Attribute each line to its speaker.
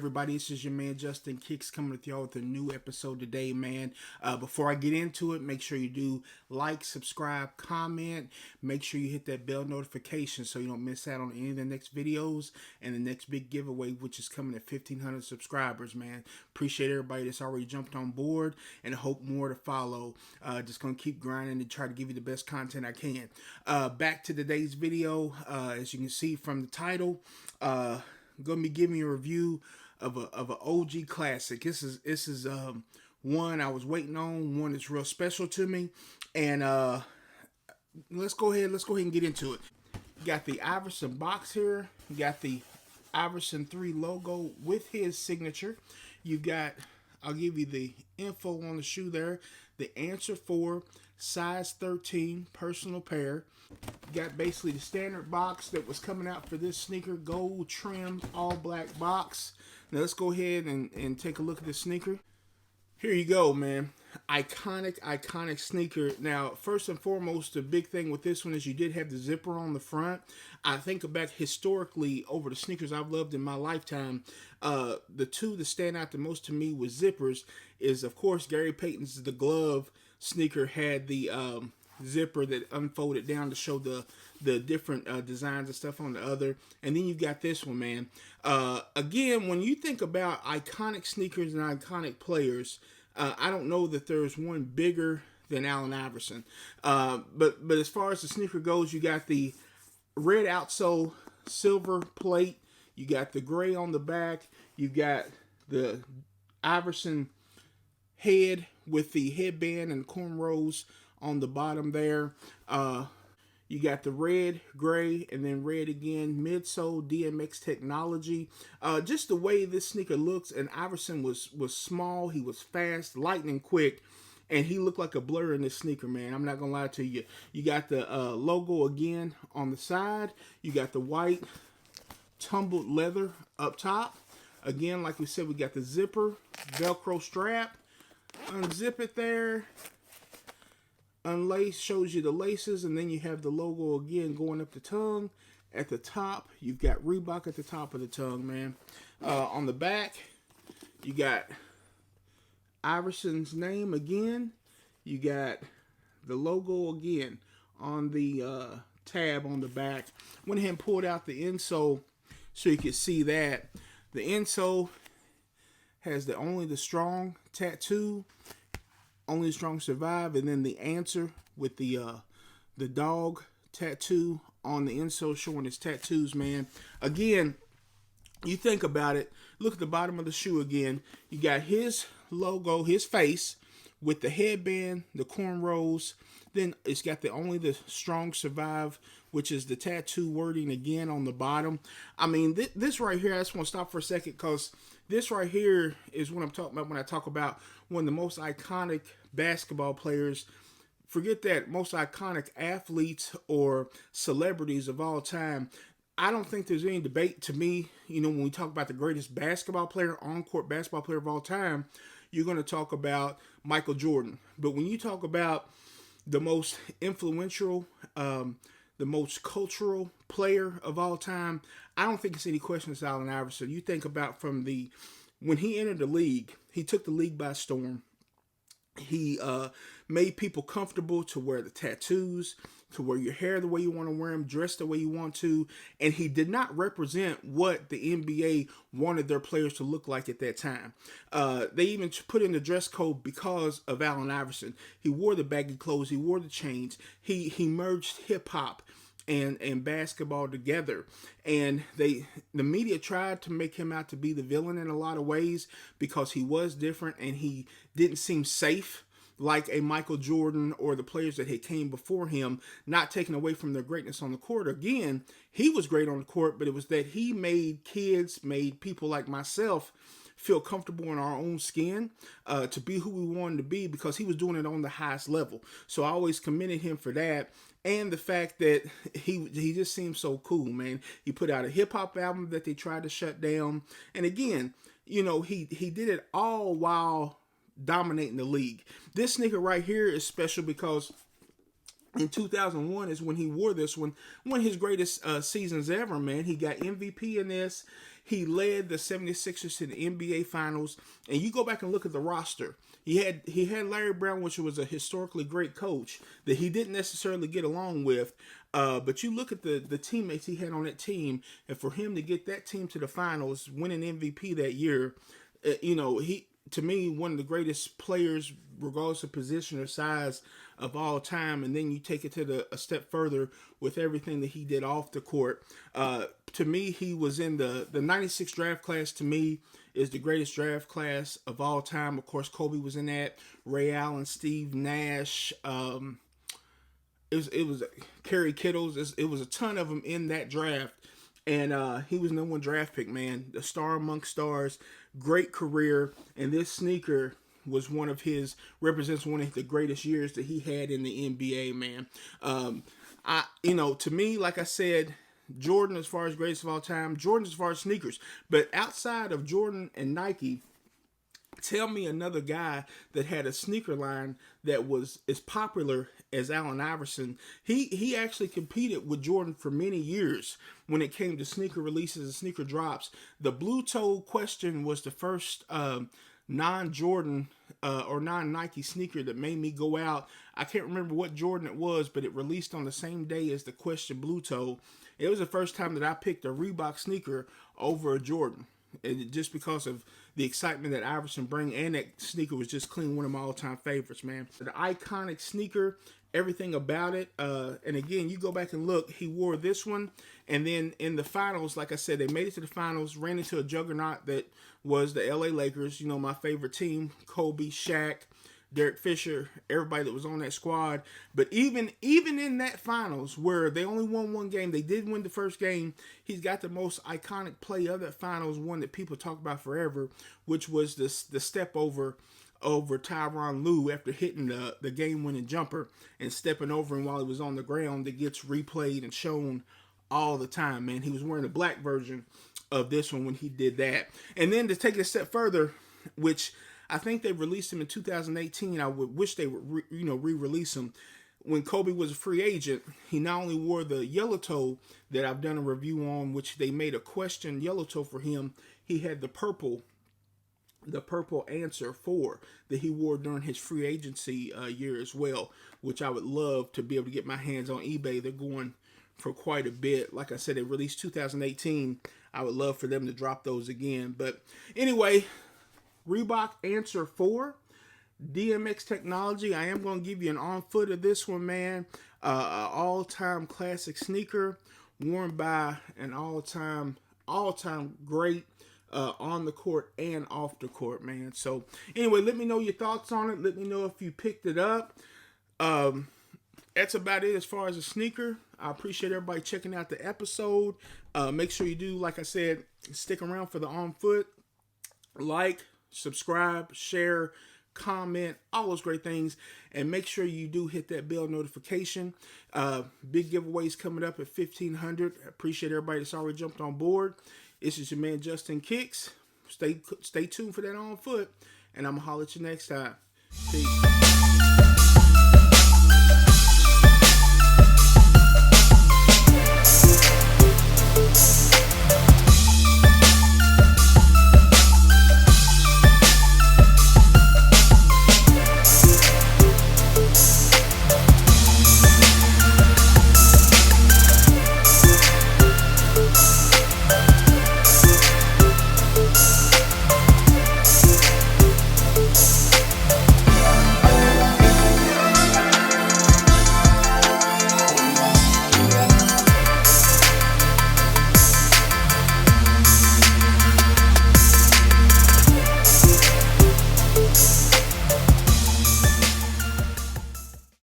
Speaker 1: everybody, this is your man Justin Kicks coming with y'all with a new episode today, man. Before I get into it, make sure you do like, subscribe, comment. Make sure you hit that bell notification so you don't miss out on any of the next videos and the next big giveaway, which is coming at 1,500 subscribers, man. Appreciate everybody that's already jumped on board and hope more to follow. Just gonna keep grinding to try to give you the best content I can. Back to today's video. As you can see from the title, I'm gonna be giving you a review of an OG classic. This is one I was waiting on, one that's real special to me, and let's go ahead and get into it. You got the Iverson box here. You got the Iverson 3 logo with his signature. You got, I'll give you the info on the shoe there. The Answer 4, size 13, personal pair. You got basically the standard box that was coming out for this sneaker, gold trimmed, all black box. Now let's go ahead and take a look at this sneaker. Here you go, man. Iconic sneaker. Now, first and foremost, the big thing with this one is you did have the zipper on the front. I think back historically over the sneakers I've loved in my lifetime. The two that stand out the most to me with zippers is, of course, Gary Payton's The Glove sneaker had the zipper that unfolded down to show the different designs and stuff on the other. And then you've got this one, man. Again, when you think about iconic sneakers and iconic players, I don't know that there's one bigger than Allen Iverson. But as far as the sneaker goes, you got the red outsole, silver plate. You got the gray on the back. You got the Iverson head with the headband and cornrows on the bottom there. You got the red, gray, and then red again. Midsole DMX technology. Just the way this sneaker looks, and Iverson was small. He was fast, lightning quick, and he looked like a blur in this sneaker, man. I'm not going to lie to you. You got the logo again on the side. You got the white tumbled leather up top. Again, like we said, we got the zipper, Velcro strap. Unzip it there. Unlace, shows you the laces, and then you have the logo again going up the tongue. At the top, you've got Reebok at the top of the tongue, man. On the back, you got Iverson's name again. You got the logo again on the tab on the back. Went ahead and pulled out the insole so you can see that. The insole has only the strong tattoo. Only strong survive, and then the Answer with the dog tattoo on the insole showing his tattoos, man. Again, you think about it, look at the bottom of the shoe again. You got his logo, his face with the headband, the cornrows. Then it's got the strong survive, which is the tattoo wording again on the bottom. I mean, this right here, I just want to stop for a second because this right here is what I'm talking about when I talk about one of the most iconic basketball players. Forget that, most iconic athletes or celebrities of all time. I don't think there's any debate to me, when we talk about the greatest basketball player, on-court basketball player of all time, you're going to talk about Michael Jordan. But when you talk about the most influential, the most cultural player of all time, I don't think it's any question it's Allen Iverson. You think about when he entered the league, he took the league by storm. He made people comfortable to wear the tattoos, to wear your hair the way you want to wear them, dress the way you want to, and he did not represent what the NBA wanted their players to look like at that time. They even put in the dress code because of Allen Iverson. He wore the baggy clothes, he wore the chains, he merged hip-hop and basketball together, and the media tried to make him out to be the villain in a lot of ways because he was different and he didn't seem safe like a Michael Jordan or the players that had came before him, not taking away from their greatness on the court. Again, he was great on the court, but it was that he made people like myself feel comfortable in our own skin, to be who we wanted to be, because he was doing it on the highest level. So I always commended him for that. And the fact that he just seems so cool, man. He put out a hip-hop album that they tried to shut down. And again, he did it all while dominating the league. This sneaker right here is special because in 2001 is when he wore this one of his greatest seasons ever, man. He got MVP in this. He led the 76ers to the NBA Finals. And you go back and look at the roster. He had Larry Brown, which was a historically great coach that he didn't necessarily get along with. But you look at the teammates he had on that team, and for him to get that team to the finals, winning MVP that year, he, to me, one of the greatest players, regardless of position or size, of all time. And then you take it to a step further with everything that he did off the court. To me, he was in the 96 draft class. To me, is the greatest draft class of all time. Of course, Kobe was in that. Ray Allen, Steve Nash. It was Kerry Kittles. It was a ton of them in that draft. And he was #1 draft pick, man. The star amongst stars. Great career. And this sneaker represents one of the greatest years that he had in the NBA, man. To me, like I said, Jordan as far as greatest of all time, Jordan as far as sneakers. But outside of Jordan and Nike, tell me another guy that had a sneaker line that was as popular as Allen Iverson. He actually competed with Jordan for many years when it came to sneaker releases and sneaker drops. The Blue Toe Question was the first non-Jordan or non-Nike sneaker that made me go out. I can't remember what Jordan it was, but it released on the same day as the Question Blue Toe. It was the first time that I picked a Reebok sneaker over a Jordan. And just because of the excitement that Iverson bring, and that sneaker was just clean, one of my all-time favorites, man. The iconic sneaker, everything about it. And again, you go back and look, he wore this one. And then in the finals, like I said, they made it to the finals, ran into a juggernaut that was the LA Lakers, my favorite team, Kobe, Shaq, Derek Fisher, everybody that was on that squad. But even in that finals, where they only won one game, they did win the first game. He's got the most iconic play of that finals, one that people talk about forever, which was the step over Tyronn Lue after hitting the game-winning jumper and stepping over him while he was on the ground. That gets replayed and shown all the time, man. He was wearing a black version of this one when he did that. And then to take it a step further, which I think they released him in 2018. I would wish they would re-release him. When Kobe was a free agent, he not only wore the yellow toe that I've done a review on, which they made a question yellow toe for him. He had the purple Answer 4 that he wore during his free agency year as well, which I would love to be able to get my hands on eBay. They're going for quite a bit. Like I said, they released 2018. I would love for them to drop those again. But anyway, Reebok Answer 4, DMX technology. I am going to give you an on foot of this one, man. All-time classic sneaker, worn by an all-time great on the court and off the court, man. So anyway, let me know your thoughts on it. Let me know if you picked it up. That's about it as far as a sneaker. I appreciate everybody checking out the episode. Make sure you do, like I said, stick around for the on foot. Like, subscribe, share, comment, all those great things. And make sure you do hit that bell notification. Big giveaways coming up at 1,500. I appreciate everybody that's already jumped on board. This is your man, Justin Kicks. Stay tuned for that on foot. And I'm going to holler at you next time. Peace.